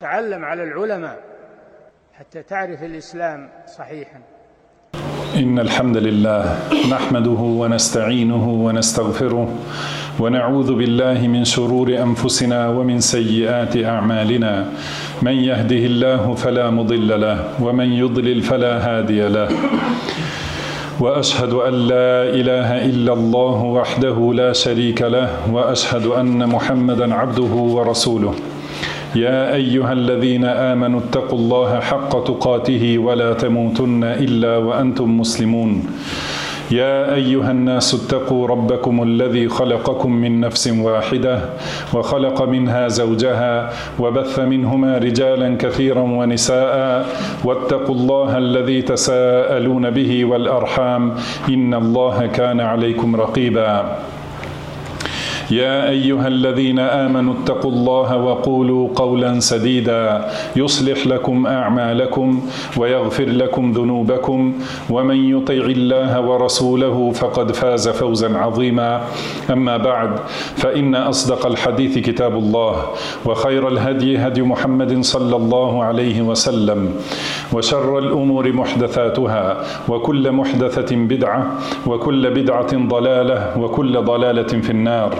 تعلم على العلماء حتى تعرف الإسلام صحيحا. إن الحمد لله نحمده ونستعينه ونستغفره ونعوذ بالله من شرور أنفسنا ومن سيئات أعمالنا من يهده الله فلا مضل له ومن يضلل فلا هادي له وأشهد أن لا إله إلا الله وحده لا شريك له وأشهد أن محمدا عبده ورسوله يا أيها الذين آمنوا اتقوا الله حق تقاته ولا تموتن إلا وأنتم مسلمون يا أيها الناس اتقوا ربكم الذي خلقكم من نفس واحدة وخلق منها زوجها وبث منهما رجالا كثيرا ونساء واتقوا الله الذي تساءلون به والأرحام إن الله كان عليكم رقيبا يا أيها الذين آمنوا اتقوا الله وقولوا قولا سديدا يصلح لكم أعمالكم ويغفر لكم ذنوبكم ومن يطع الله ورسوله فقد فاز فوزا عظيما أما بعد فإن أصدق الحديث كتاب الله وخير الهدي هدي محمد صلى الله عليه وسلم وشر الأمور محدثاتها وكل محدثة بدعة وكل بدعة ضلالة وكل ضلالة في النار.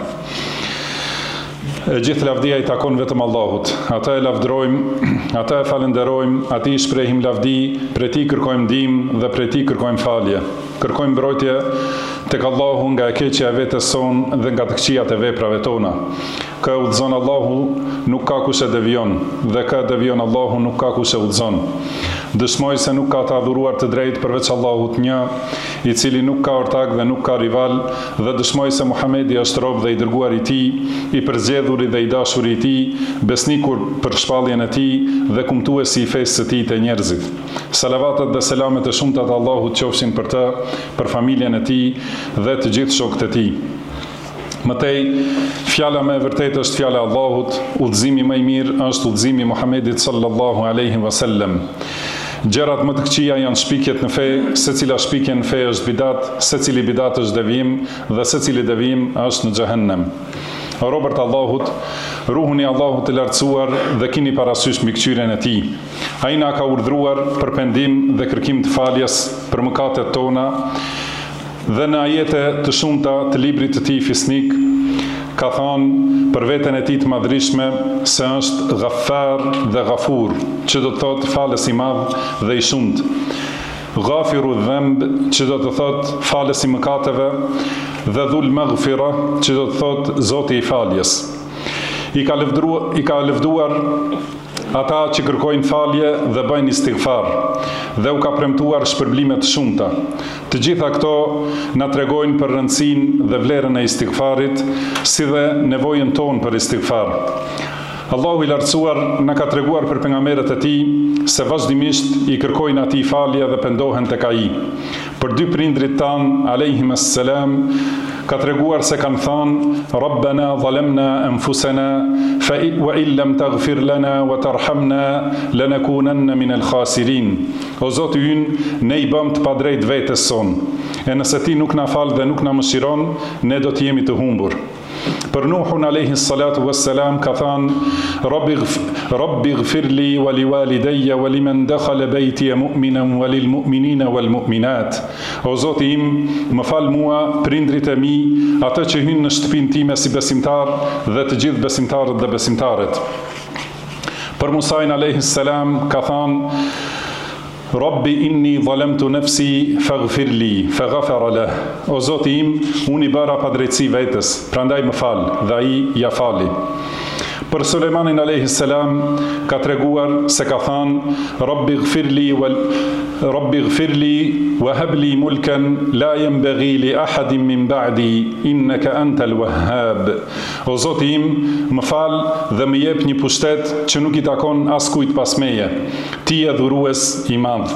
Gjithë lavdia I takon vetëm Allahut. Ata e lavdrojmë, ata e falenderojmë, atij I shprehim lavdi, prej Tij kërkojmë ndihmë dhe prej Tij kërkojmë falje. Kërkojmë mbrojtje tek Allahu nga e keqja e vetes sonë dhe nga të këqijat e veprave tona. Kë udhëzon Allahu, nuk ka kush e devijon, dhe kë devijon Allahu, nuk ka kush e udhëzon. Dëshmoj se nuk ka të adhuruar të drejtë përveç Allahut një, I cili nuk ka ortak dhe nuk ka rival, dhe dëshmoj se Muhamedi është rob dhe I dërguar I Tij, I përzgjedhuri dhe I dashuri I Tij, besnikur për shpalljen e Tij dhe kumtuesi I fesë së Tij te njerëzit. Salavatet dhe selamet e shumta të Allahut qofshin për të, për familjen e Tij dhe të gjithë shokët e Tij. Mëtej, fjala me vërtet është fjala Allahut, udhëzimi më I mirë është udhëzimi I Muhamedit sallallahu alaihi wasallam. Gjërat më të këqija janë shpikjet në fe, secila shpikje në fe është bidat, secili bidat është devijim dhe secili devijim është në xhehenem. O robërt Allahut, ruhuni Allahut të lartësuar dhe kini parasysh mbikëqyrjen e Tij. Ai na ka urdhëruar për pendim dhe kërkim të faljes për mëkatet tona dhe në ajete të shumta të librit të Tij fisnik ka thënë për veten e Tij të madhrishme se është Ghaffar dhe Ghafur, që do të thotë falës I madh dhe I shumt. Ghafiru dhanb, që do të thotë falës I mëkateve, dhe dhul maghfira, që do të thotë Zoti I faljes. I ka lëvduar ata që kërkojnë falje dhe bëjnë istighfar, dhe u ka premtuar shpërblime të shumta. Të gjitha këto na tregojnë për rëndësinë dhe vlerën e istighfarit, si dhe nevojën tonë për istighfar. Allahu I lartësuar na ka treguar për pejgamberët e Tij se vazhdimisht I kërkojnë atij falje dhe pendohen tek ai. Për dy prindrit tan alayhimus salam ka treguar se kanë thënë Rabbana zalamna anfusana wa in lam taghfir lana wa tarhamna lanakunanna min al-khasirin. O Zoti ynë, ne I bëm të padrejt vetes son. E nëse Ti nuk na fal dhe nuk na mëshiron, ne do të jemi të humbur. Për Nuhun alayhi salatu wassalam ka thënë Rabbi ighfirli wa liwalidayya wa liman dakhala baytiya mu'minan wa lil mu'minina wal mu'minat. O Zoti im, më fal mua, prindrit e mi, ata që hynë në shtëpinë time si besimtar dhe të gjithë besimtarët dhe besimtaret. Për Musain alayhi salam ka thënë Rabbi inni zalamtu nafsi faghfirli faghfara lah. O Zoti im, unë I bëra padrejtësi vetes, prandaj më fal, dhe ai ja fali. Për Sulejmanin alayhi salam ka treguar se ka thënë Rabbi ighfirli wa habli mulkan la yanbaghi li ahadin min ba'di innaka antal wahhab. O Zoti im, më fal dhe më jep një pushtet që nuk I takon askujt pas meje. Ti je dhurues I madh.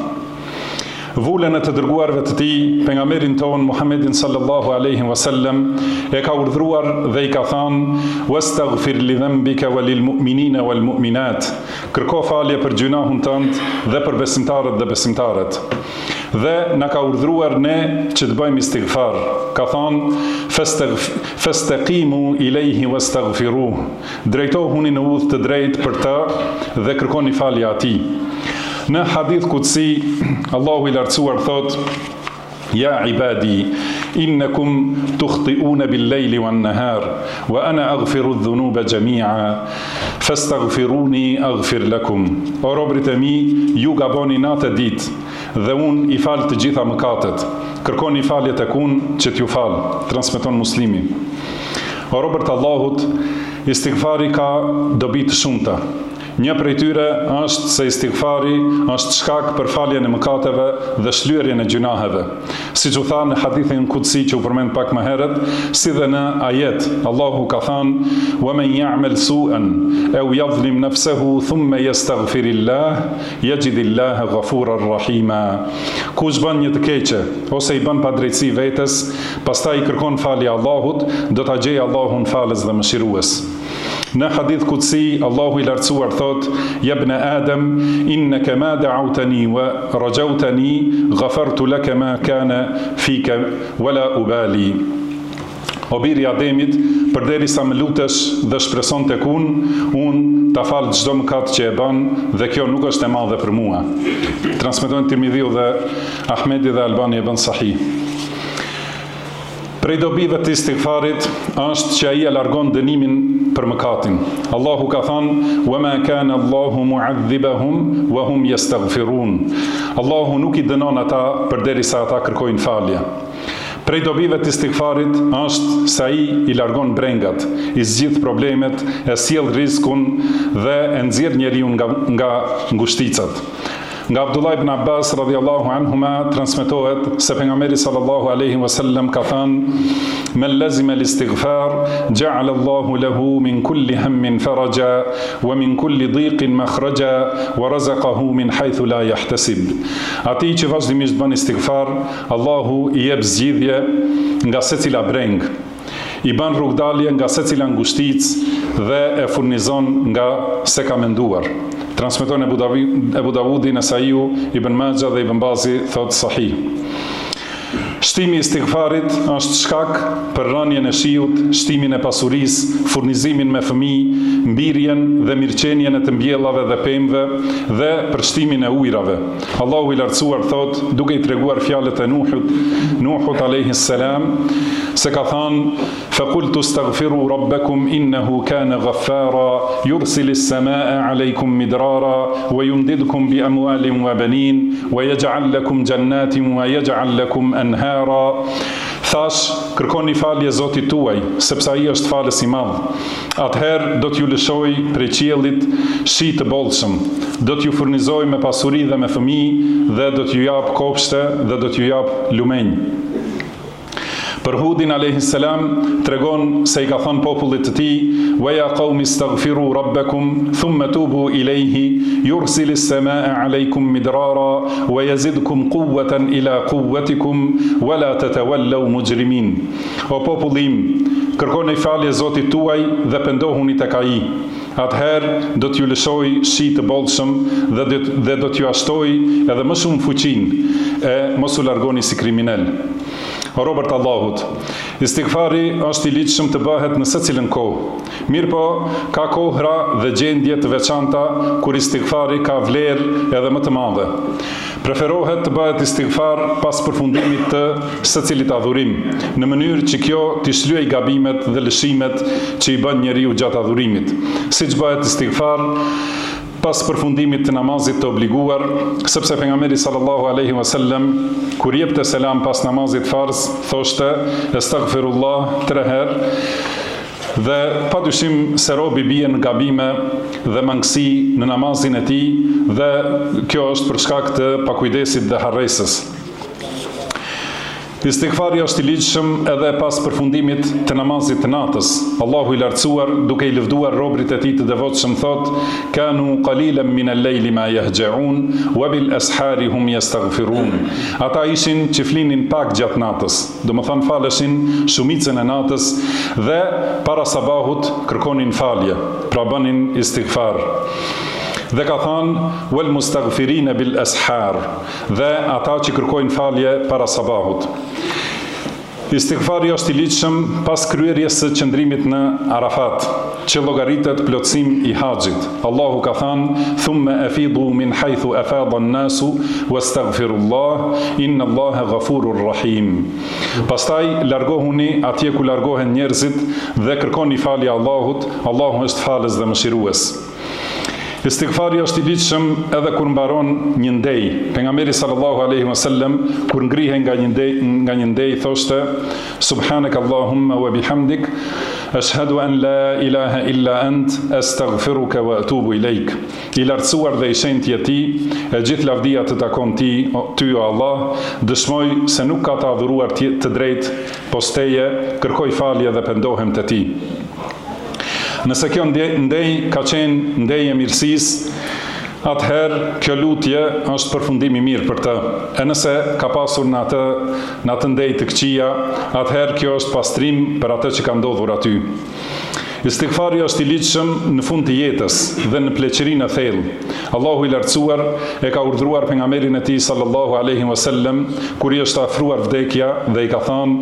vullën e të dërguarve të tij, pejgamberin ton Muhammedin sallallahu alaihi wasallam, e ka urdhëruar dhe i ka thënë: "Wastaghfir li dhanbika walil mu'minina wal mu'minat." Kërko falje për gjunahun tënd dhe për besimtarët dhe besimtaret. Dhe na ka urdhëruar ne që të bëjmë istighfar. Ka thënë: "Fastaqimu ilayhi wastaghfiruh." Drejtohuni në udhë të drejtë për të dhe kërkoni falje atij. Në hadith kutsi, Allahu i lartësuar thot: "Ya ibadi, innakum tukhti'una bil-layli wan-nahar, wa ana aghfiru adh-dhunuba jami'a, fastaghfiruni aghfir lakum." O robërit e mi, ju gaboni natë e ditë, dhe unë i fal të gjitha mëkatet. Kërkoni falje tek unë që t'ju fal. Transmeton Muslimi. O robërt e Allahut, istighfari ka dobi të shumta. Një prej tyre është se istighfari është shkak për faljen e mëkateve dhe shlyerjen e gjunaheve. Siç u tha në hadithin kutsi që u përmend pak më herët, si dhe në ajet, Allahu ka thënë: "Wa man ya'mal su'an aw yadhlim nafsahu thumma yastaghfirillah yajidillaha ghafurar rahima." Kush bën një të keqe ose i bën padrejtësi vetes, pastaj i kërkon falje Allahut, do ta gjejë Allahun falës dhe mëshirues. Në hadith kutsi, Allahu i lartësuar thot: "Ya ibn Adam, innaka ma da'awtani wa rajawtani, ghafartu laka ma kana fika wala ubali." O biri Ademit, përderisa më lutesh dhe shpreson tek unë ta fal çdo mëkat që e bën dhe kjo nuk është e madhe për mua. Transmetojnë Tirmidhiu dhe Ahmedi dhe Albani e bën sahih. Prej dobive të istighfarit është që ai e largon dënimin për mëkatin. Allahu ka thënë: "Wa ma kana Allahu mu'adhibahum wa hum yastaghfirun." Allahu nuk i dënon ata përderisa ata kërkojnë falje. Prej dobive të istighfarit është se ai i largon brengat, i zgjidh problemet, e sjell rrezikun dhe e nxjerr njeriu nga ngushticat. Nga Abdullah ibn Abbas radhiyallahu anhuma transmetohet se pejgamberi sallallahu alaihi wasallam ka thënë: "Man lazima al-istighfar ja'ala Allahu lahu min kulli hammin faraja wa min kulli dhiqin makhraja wa razaqahu min haythu la yahtasib." Ati që vazhdimisht bën istighfar, Allahu i jep zgjidhje nga secila breng, i bën rrugdalje nga secila ngushticë dhe e furnizon nga se ka menduar. Transmeton Ebu Davudi, Nesaiu, Ibn Majah dhe Ibn Bazi thot sahih. Shtimi i istighfarit është shkak për rënien e shiut, shtimin e pasurisë, furnizimin me fëmijë, mbirjen dhe mirëqenien e të mbjellave dhe pemëve dhe për shtimin e ujrave. Allahu i lartësuar thot, duke i treguar fjalët e Nuhut alayhi salam, se ka thënë: "Faqultu astaghfiru rabbakum innahu kana ghaffara yursilis samaa alaykum midrara wa yumdidkum bi amwalin wa banin wa yaj'al lakum jannatin wa yaj'al lakum anhara." Thash, kërkoni falje Zotit tuaj, sepse ai është falës i madh. Atëherë do t'ju lëshoj prej qiellit shi të bollshëm, do t'ju furnizoj me pasuri dhe me fëmijë dhe do t'ju jap kopshte dhe do t'ju jap lumenj. Për Hudin a.s. tregon se i ka thënë popullit të tij: "Wa ya qaumi istaghfiru rabbakum thumma tubu ilayhi yursilis samaa alaykum midrara wa yazidkum quwwatan ila quwwatikum wa la tatawallaw mujrimin." O popullim, kërkoni falje Zotit tuaj dhe pendohuni tek ai. Atëherë do t'ju lëshoj shi të bollshëm dhe do t'ju ashtoj edhe më shumë fuqinë e mos u largoni si kriminal. O robërt Allahut, istighfari është i ligjshëm të bëhet në secilën kohë. Mirëpo, ka kohra dhe gjendje të veçanta kur istighfari ka vlerë edhe më të madhe. Preferohet të bëhet istighfar pas përfundimit të secilit adhurim, në mënyrë që kjo t'i shlyej gabimet dhe lëshimet që i bën njeriu gjatë adhurimit. Siç bëhet istighfar pas përfundimit të namazit të obliguar, sepse pejgamberi sallallahu alaihi wasallam kur jepte selam pas namazit farz, thoshte astaghfirullah 3 herë, dhe padyshim se robi bie në gabime dhe mangësi në namazin e tij, dhe kjo është për shkak të pakujdesit dhe harresës. Istighfari është i ligjshëm edhe pas përfundimit të namazit të natës. Allahu i lartësuar, duke i lëvduar robërit e tij të devotshëm, thot: "Kanu qalilan min al-layli ma yahja'un wa bil ashari hum yastaghfirun." Ata ishin që flinin pak gjatë natës, domethënë faleshin shumicën e natës dhe para sabahut kërkonin falje, pra bënin istighfar. Dhe ka thënë: "Wal mustaghfirina bil ashar", dhe ata që kërkojnë falje para sabahut. Istighfari është i ligjshëm pas kryerjes së qëndrimit në Arafat, që llogaritet plotësim i haxhit. Allahu ka thënë: "Thumma afidu min haythu afada an-nasu wastaghfirullah, inna Allaha ghafurur rahim." Pastaj largohuni atje ku largohen njerëzit dhe kërkoni falje Allahut. Allahu është falës dhe mëshirues. Istighfari është i ligjshëm edhe kur mbaron një ndej. Pejgamberi sallallahu alaihi wasallam kur ngrihe nga një ndej thoshte: "Subhanak Allahumma wa bihamdik, ashhadu an la ilaha illa ant, astaghfiruka wa atubu ilaik." I lartësuar dhe i shenjtë ti, e gjithë lavdia të takon ty o Allah, dëshmoj se nuk ka të adhuruar të drejtë pos teje, kërkoj falje dhe pendohem te ti. Nëse kjo ndej ka qenë ndej e mirësisë, atëherë kjo lutje është përfundim i mirë për të. E nëse ka pasur në atë ndej të këqija, atëherë kjo është pastrim për atë që ka ndodhur aty. Istighfari është i ligjshëm në fund të jetës dhe në pleqërinë e thellë. Allahu i lartësuar e ka urdhëruar pejgamberin e tij sallallahu alaihi wasallam kur i është afruar vdekja dhe i ka thënë: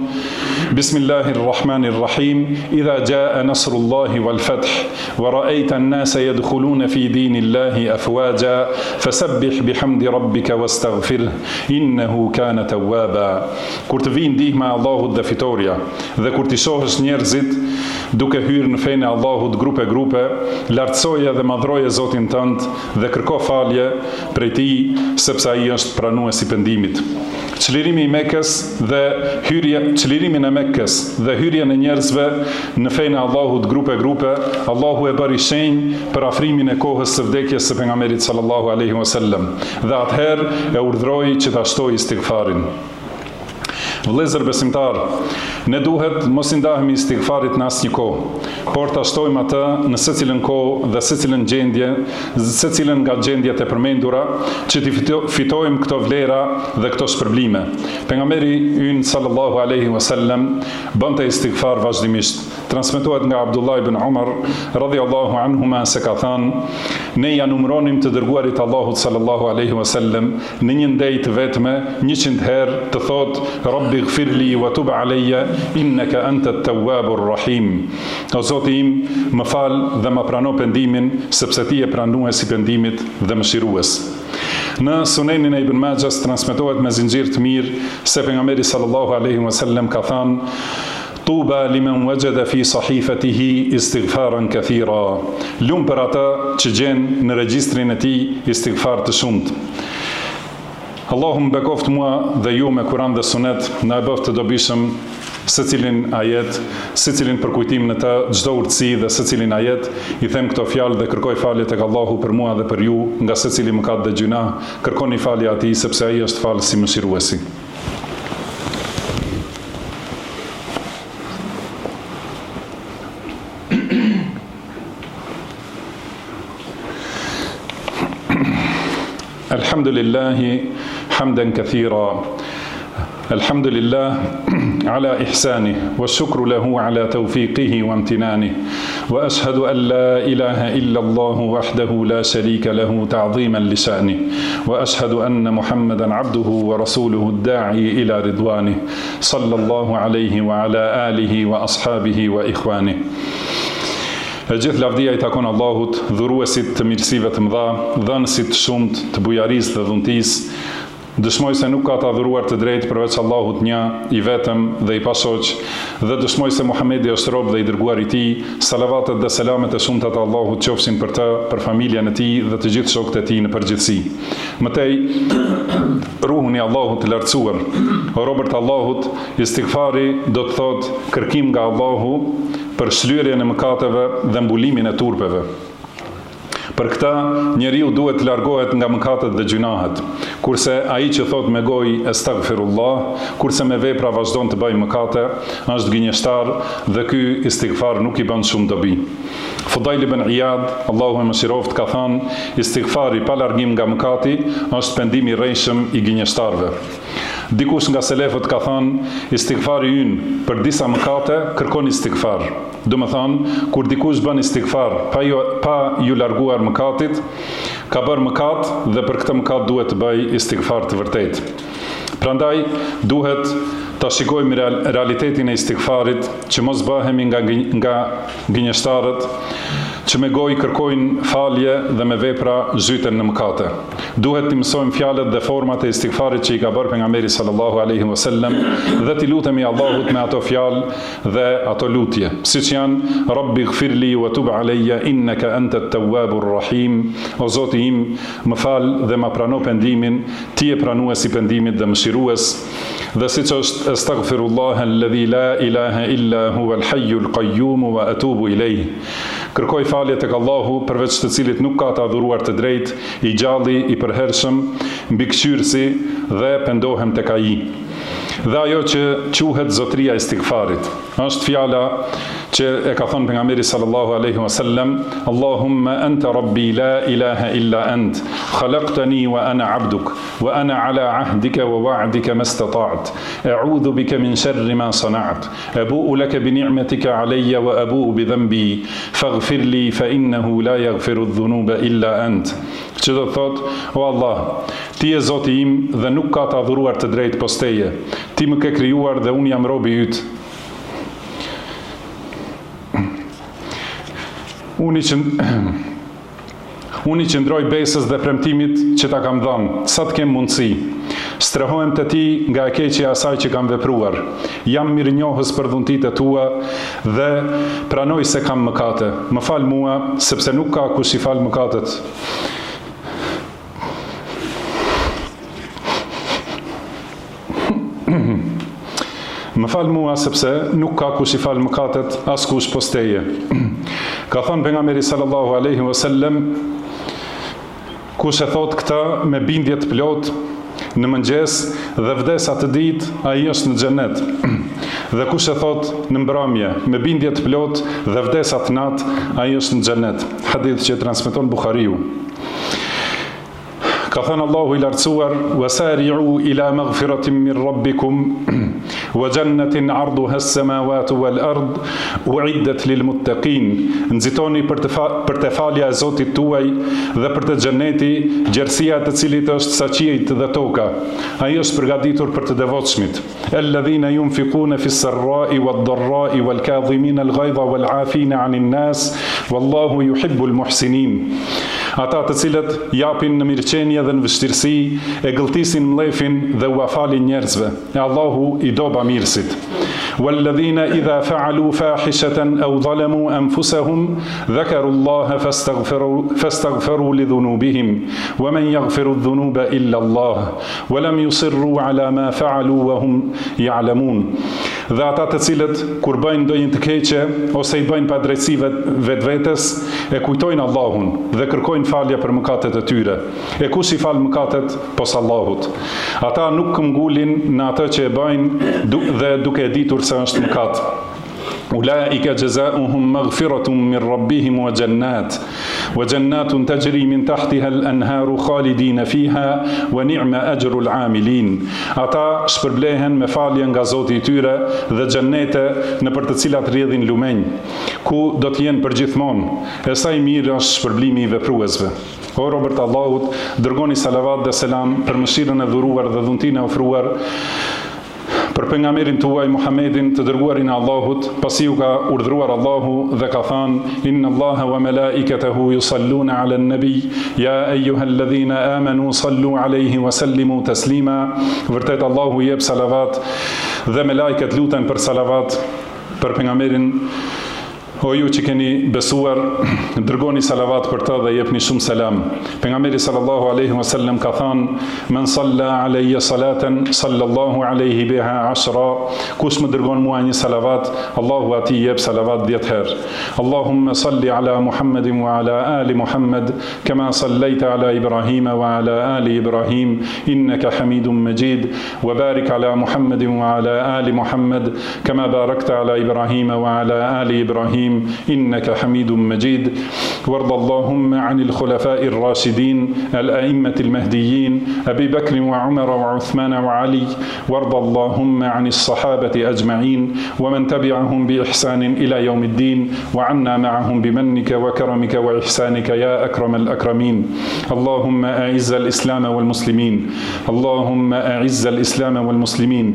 "Bismillahirrahmanirrahim, idha jaa nasrullahi wal fath wa ra'aita an-nasa yadkhuluna fi dinillahi afwaja fasabbih bihamdi rabbika wastaghfirhu innahu kana tawwaba." Kur të vijë ndihma e Allahut dhe fitoria, dhe kur ti shohësh njerëzit duke hyrë në fenë e Allahut grupe, lartësoje dhe madhroje Zotin tënd dhe kërko falje prej tij, sepse ai është pranues i pendimit. Çlirimi e Mekës dhe hyrjen e njerëzve në fenë e Allahut grupe, Allahu e bëri shenjë për afrimin e kohës së vdekjes së pejgamberit sallallahu alaihi wasallam, dhe atëherë e urdhëroi që ta shtojë istighfarin. Vëllezër besimtar, ne duhet mos i ndahemi istighfarit në asnjë kohë, por ta shtojmë atë në secilën kohë dhe secilën gjendje, secilën nga gjendjet e përmendura, që të fitojmë këto vlera dhe këto shpërblime. Pejgamberi ynë sallallahu alaihi wasallam bënte istighfar vazhdimisht. Transmetohet nga Abdullah ibn Umar radhiyallahu anhuma se ka thënë: "Ne ja numëronim të dërguarit Allahut sallallahu alaihi wasallam në një ndej të vetme 100 herë të thotë: Rabbi ighfirli wa tub alayya innaka antat tawwabur rahim." O Zoti im, më fal dhe më prano pendimin, sepse ti je pranues i pendimit dhe mëshirues. Në Sunenin e Ibn Majahs transmetohet me zinxhir të mirë se pejgamberi sallallahu alaihi wasallam ka thënë: "Tuba liman wajada fi sahifatihi istighfaran kathira." Lum për ata që gjen në regjistrin e tij istighfar të shumtë. Allahu më bekoft mua dhe ju me Kur'an dhe Sunet, na e bëft të dobishëm secilin ajet, secilin përkujtim në të, çdo urtësi dhe secilin ajet. I them këto fjalë dhe kërkoj falje tek Allahu për mua dhe për ju, nga secili mëkat dhe gjuna. Kërkoni falje atij, sepse ai është falës i mëshiruesi. Alhamdulillahi hamdan kathira. Alhamdulillah ala ihsanih wa shukru lahu ala tawfiqihi wa amtinanih wa ashhadu an la ilaha illa Allah wahdahu la sharika lahu ta'dhiman li sha'nih wa ashhadu anna Muhammadan abduhu wa rasuluhu ad-da'i ila ridwanih sallallahu alayhi wa ala alihi wa ashabihi wa ikhwanih. E gjithë lavdia i takon Allahut, dhuruesit të mirësive të mëdha, dhënësit shumt të bujarisë dhe dhuntisë. Dëshmoj se nuk ka të adhuruar të drejtë përveç Allahut një, i vetëm dhe i pashoq, dhe dëshmoj se Muhamedi është rob dhe i dërguar i tij. Salavatet dhe selamet e shumta të Allahut qofshin për të, për familjen e tij dhe të gjithë shokët e tij në përgjithësi. Mëtej, ruhun i Allahut të lartësuar, o robërt Allahut, istighfari do të thotë kërkim nga Allahu për shlyerjen e mëkateve dhe mbulimin e turpeve. Për këtë, njeriu duhet të largohet nga mëkatet dhe gjunahet, kurse ai që thot me gojë astaghfirullah, kurse me vepra vazhdon të bëjë mëkate, është gënjeshtar dhe ky istighfar nuk i bën shumë dobi. Fudail ibn Iyad, Allahu e mëshiroft, ka thënë, istighfari pa largim nga mëkati është pendim i rrejshëm i gënjeshtarëve. Dikush nga selefët ka thënë, istighfari ynë për disa mëkate kërkon istighfar. Do më thënë, kur dikush bën istighfar pa ju larguar mëkatit, ka bërë mëkat dhe për këtë mëkat duhet të bëj istighfar të vërtet. Prandaj duhet ta shikojmë realitetin e istighfarit, që mos bëhemi nga gënjeshtarët që me gojë kërkojnë falje dhe me vepra zhyten në mëkate. Duhet të mësojmë fjalët dhe format e istighfarit që i ka bërë pejgamberi sallallahu alaihi wasallam dhe t'i lutemi Allahut me ato fjalë dhe ato lutje, siç janë Rabbi ighfirli wa tub alayya innaka antat tawwabur rahim. O Zoti im, më fal dhe ma prano pendimin, ti je pranuesi i pendimit dhe mëshirues. Dhe siç është astaghfirullah alladhi la ilaha illa huwa al-hayyul qayyum wa atubu ilayh. Kërkoj falje tek Allahu, përveç të cilit nuk ka të adhuruar të drejt, i gjalli, i përhershëm, mbikëqyrësi dhe pendohem tek ai. Dhe ajo që quhet zotria e istighfarit, është fjala që e ka thënë pejgamberi sallallahu alaihi wasallam, Allahumma anta rabbi la ilaha illa ant, khalaqtani wa ana abduk, wa ana ala ahdika wa wa'dika mastata'at, a'udhu bika min sharri ma sana'at, abu'u laka bi ni'matika alayya wa abu'u bi dhanbi, faghfir li fa innahu la yaghfiru dhunuba illa ant. Që do thot, o Allah, ti je Zoti im dhe nuk ka të adhuruar të drejt pos teje. Ti më ke krijuar dhe unë jam robi yt. Unë i qëndroj besës dhe premtimit që ta kam dhënë, sa të kem mundësi. Strehohem të ti nga e keqja asaj që kam vepruar. Jam mirënjohës për dhuntit e tua dhe pranoj se kam mëkate. Më fal mua, sepse nuk ka kush i fal mëkatet. Më fal mua, sepse nuk ka kush i fal mëkatet, as kush pos teje. Ka thënë pejgamberi sallallahu alaihi wasallam, kush e thot këtë me bindje të plot në mëngjes dhe vdes atë ditë, ai është në xhenet. Dhe kush e thot në mbrëmje me bindje të plot dhe vdes atë natë, ai është në xhenet. Hadith që transmeton Buhariu. Ka thënë Allahu i lartësuar, wasari'u ila maghfiratin min rabbikum wa jannatin 'arduha as-samawati wal ard u'iddat lil muttaqin. Nxitoni për të falja e Zotit tuaj dhe për të xheneti, gjerësia e të cilit është sa qiejt dhe toka. Ai është përgatitur për të devotshmit. Alladhina yunfiquna fis sarra'i wad dharra'i wal kadhimina al ghaidha wal 'afina 'anil nas wallahu yuhibbul muhsinin. Ata të cilët japin në mirëqenie dhe në vështirësi, e gëlltisin mllefin dhe u afalin njerëzve. E Allahu i do bamirësit. Walladhina idha fa'alu fahishatan aw zalamu anfusahum dhakaru Allaha fastaghfiru li dhunubihim wa man yaghfiru dhunuba illa Allah wa lam yusirru ala ma fa'alu wa hum ya'lamun. Dhe ata të cilët kur bëjnë ndonjë të keqe ose i bëjnë padrejtësi vetvetes, e kujtojnë Allahun dhe kërkojnë falje për mëkatet e tyre. E kush i fal mëkatet pos Allahut? Ata nuk këmbgulin në atë që e bëjnë dhe duke e ditur se është mëkat. Ulaika jazaohum maghfiratun min rabbihim wa jannatun tajri min tahtiha al-anharu khalidina fiha wa ni'ma ajrul 'amilin. Ata shpërblehen me falje nga Zoti i tyre dhe xhennete në për të cilat rrjedhin lumenj, ku do të jenë përgjithmonë. E sa i mirë është shpërblimi i vepruesve. O robërt Allahut, dërgoni salavat dhe selam për mëshirën e dhuruar dhe dhuntinë e ofruar për pejgamberin tuaj Muhammedin, të dërguarin e Allahut, pasi u ka urdhëruar Allahu dhe ka thënë: Inna Allaha wa malaikatahu yusalluna 'alan nabi, ya ayyuhalladhina amanu sallu 'alayhi wa sallimu taslima. Vërtet Allahu jep salavat dhe melajket luten për salavat për pejgamberin O ju që keni besuar, dërgoni salavat për të dhe jepni shumë selam. Pejgamberi sallallahu alaihi wasallam ka thënë: "Men salla alayya salatan, sallallahu alaihi biha 10." Kush më dërgon mua një salavat, Allahu atij jep salavat 10 herë. Allahumma salli ala Muhammedin wa ala ali Muhammad, kama sallaita ala Ibrahim wa ala ali Ibrahim, innaka Hamidum Majid, wa barik ala Muhammedin wa ala ali Muhammad, kama barakta ala Ibrahim wa ala ali Ibrahim, إنك حميد مجيد. وارض اللهم عن الخلفاء الراشدين الأئمة المهديين أبي بكر وعمر وعثمان وعلي. وارض اللهم عن الصحابة أجمعين ومن تبعهم بإحسان إلى يوم الدين، وعنا معهم بمنك وكرمك وإحسانك يا أكرم الأكرمين. اللهم أعز الإسلام والمسلمين، اللهم أعز الإسلام والمسلمين،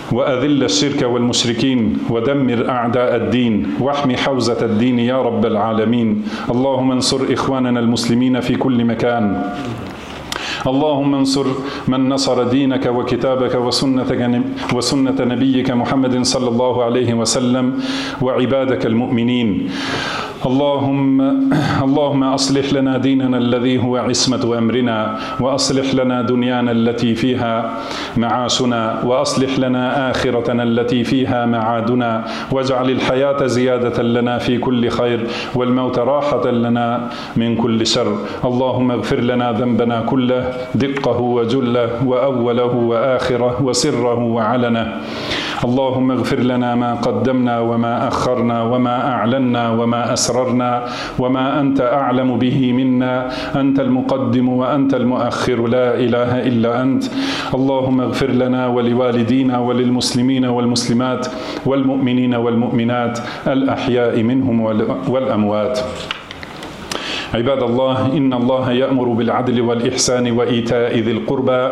وأذل الشرك والمشركين، ودمر أعداء الدين، واحمي حوزة الدين يا رب العالمين. اللهم انصر إخواننا المسلمين في كل مكان. اللهم انصر من نصر دينك وكتابك وسنة نبيك محمد صلى الله عليه وسلم وعبادك المؤمنين. اللهم أصلح لنا ديننا الذي هو عصمة أمرنا، وأصلح لنا دنيانا التي فيها معاشنا، وأصلح لنا آخرتنا التي فيها معادنا، واجعل الحياة زيادة لنا في كل خير، والموت راحة لنا من كل شر. اللهم اغفر لنا ذنبنا كله، دقه وجله وأوله وآخره وسره وعلنه. اللهم اغفر لنا ما قدمنا وما أخرنا وما أعلنا وما أسررنا وما أنت أعلم به منا، أنت المقدم وأنت المؤخر، لا إله إلا أنت. اللهم اغفر لنا ولوالدينا وللمسلمين والمسلمات والمؤمنين والمؤمنات الأحياء منهم والأموات. عباد الله، إن الله يأمر بالعدل والإحسان وإيتاء ذي القربى،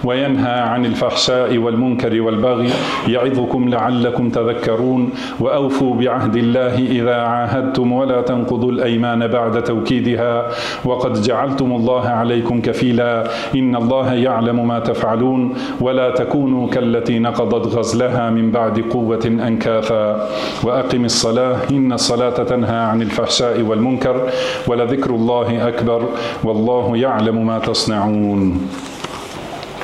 وينهى عن الفحشاء والمنكر والبغي، يعظكم لعلكم تذكرون. وأوفوا بعهد الله إذا عاهدتم، ولا تنقضوا الأيمان بعد توكيدها، وقد جعلتم الله عليكم كفيلا، إن الله يعلم ما تفعلون. ولا تكونوا كالتي نقضت غزلها من بعد قوة أنكاثا. وأقم الصلاة، إن الصلاة تنهى عن الفحشاء والمنكر، ولذكر الله أكبر، والله يعلم ما تصنعون.